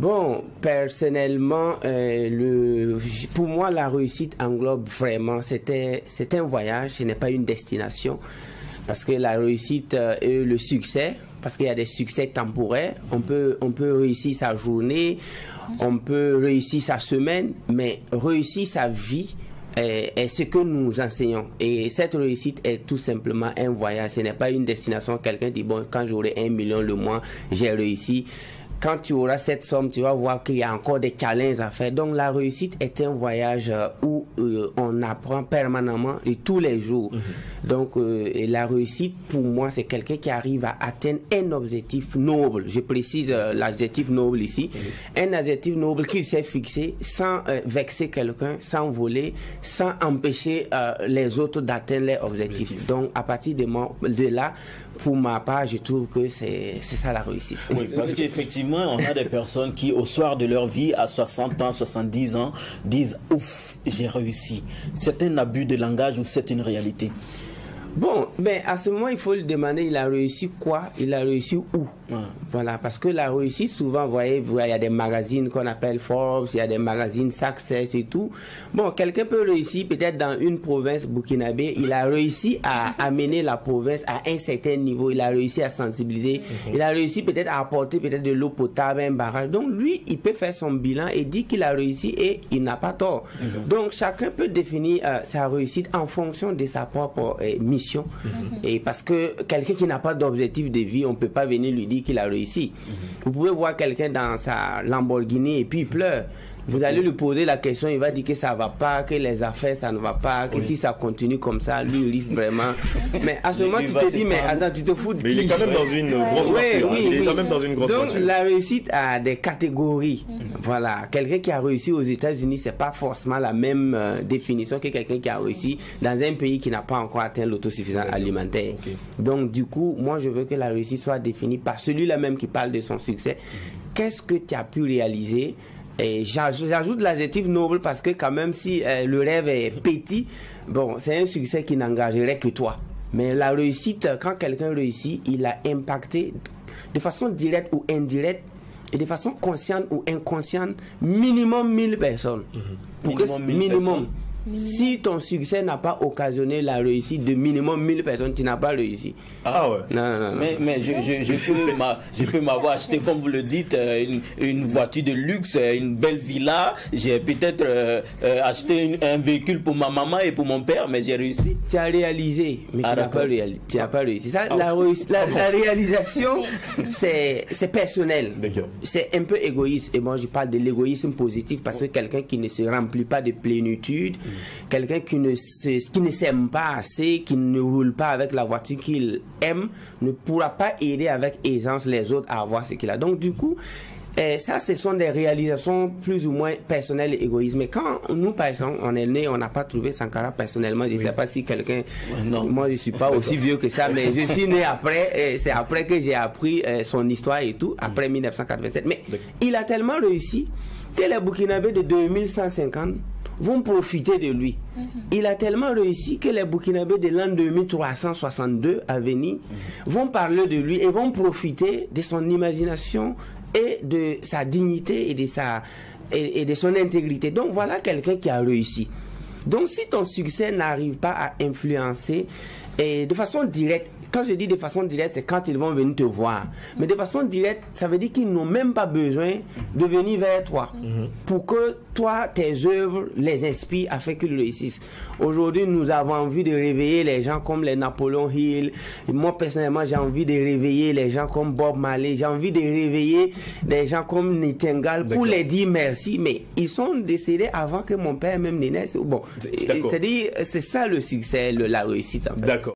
Bon, personnellement, pour moi, la réussite englobe vraiment, c'est un voyage, ce n'est pas une destination. Parce que la réussite et le succès, parce qu'il y a des succès temporaires, on peut réussir sa journée, on peut réussir sa semaine, mais réussir sa vie est ce que nous enseignons. Et cette réussite est tout simplement un voyage, ce n'est pas une destination. Quelqu'un dit, bon, quand j'aurai 1 million le mois, j'ai réussi. Quand tu auras cette somme, tu vas voir qu'il y a encore des challenges à faire. Donc la réussite est un voyage où on apprend permanemment et tous les jours. Donc et la réussite, pour moi, c'est quelqu'un qui arrive à atteindre un objectif noble. Je précise l'adjectif noble ici. Un objectif noble qu'il s'est fixé sans vexer quelqu'un, sans voler, sans empêcher les autres d'atteindre leurs objectifs. Donc à partir de là, pour ma part, je trouve que c'est ça la réussite. Oui, parce qu'effectivement, on a des personnes qui, au soir de leur vie, à 60 ans, 70 ans, disent « Ouf, j'ai réussi ». C'est un abus de langage ou c'est une réalité? Bon, ben à ce moment, il faut lui demander, il a réussi quoi? Il a réussi où? Voilà, parce que la réussite, souvent, vous voyez, il y a des magazines qu'on appelle Forbes, il y a des magazines Success et tout. Bon, quelqu'un peut réussir peut-être dans une province burkinabé, il a réussi à amener la province à un certain niveau, il a réussi à sensibiliser, il a réussi peut-être à apporter peut-être de l'eau potable, un barrage. Donc lui, il peut faire son bilan et dire qu'il a réussi et il n'a pas tort. Donc chacun peut définir sa réussite en fonction de sa propre mission. Et parce que quelqu'un qui n'a pas d'objectif de vie, on ne peut pas venir lui dire qu'il a réussi. Vous pouvez voir quelqu'un dans sa Lamborghini et puis il pleure. Vous allez lui poser la question, il va dire que ça ne va pas, que les affaires ça ne va pas, que si ça continue comme ça, lui il risque vraiment. Mais à ce moment tu te dis, mais attends, tu te fous de qui? Mais il est quand même dans une grosse partie. Il est quand même dans une grosse Donc la réussite a des catégories. Voilà, quelqu'un qui a réussi aux États-Unis, c'est pas forcément la même définition que quelqu'un qui a réussi dans un pays qui n'a pas encore atteint l'autosuffisance alimentaire. Donc du coup, moi je veux que la réussite soit définie par celui-là même qui parle de son succès. Qu'est-ce que tu as pu réaliser? Et j'ajoute l'adjectif noble parce que quand même si le rêve est petit, bon, c'est un succès qui n'engagerait que toi. Mais la réussite, quand quelqu'un réussit, il a impacté de façon directe ou indirecte et de façon consciente ou inconsciente minimum 1000 personnes. Minimum. Si ton succès n'a pas occasionné la réussite de minimum 1000 personnes, tu n'as pas réussi. Ah ouais. Non. Mais je peux m'avoir acheté, comme vous le dites, une voiture de luxe, une belle villa. J'ai peut-être acheté un véhicule pour ma maman et pour mon père, mais j'ai réussi. Tu as réalisé, mais tu n'as pas réussi. Ça, la réalisation, c'est personnel. C'est un peu égoïste. Et moi, je parle de l'égoïsme positif parce que quelqu'un qui ne se remplit pas de plénitude, quelqu'un qui ne s'aime pas assez, qui ne roule pas avec la voiture qu'il aime, ne pourra pas aider avec aisance les autres à avoir ce qu'il a. Donc du coup, ça, ce sont des réalisations plus ou moins personnelles et égoïstes. Mais quand nous, par exemple, on est né, on n'a pas trouvé Sankara personnellement. Je ne sais pas si quelqu'un... moi, je ne suis pas aussi vieux que ça, mais je suis né après. C'est après que j'ai appris son histoire et tout, après 1987. Mais il a tellement réussi que les Burkinabés de 2150 vont profiter de lui. Il a tellement réussi que les Burkinabés de l'an 2362 à venir vont parler de lui et vont profiter de son imagination et de sa dignité et de son intégrité. Donc voilà quelqu'un qui a réussi. Donc si ton succès n'arrive pas à influencer de façon directe, quand je dis de façon directe, c'est quand ils vont venir te voir. Mais de façon directe, ça veut dire qu'ils n'ont même pas besoin de venir vers toi pour que toi, tes œuvres les inspirent afin qu'ils réussissent. Aujourd'hui, nous avons envie de réveiller les gens comme les Napoléon Hill. Moi, personnellement, j'ai envie de réveiller les gens comme Bob Marley. J'ai envie de réveiller des gens comme Nightingale pour les dire merci. Mais ils sont décédés avant que mon père même ne naisse. Bon, c'est ça le succès, la réussite. En fait. D'accord.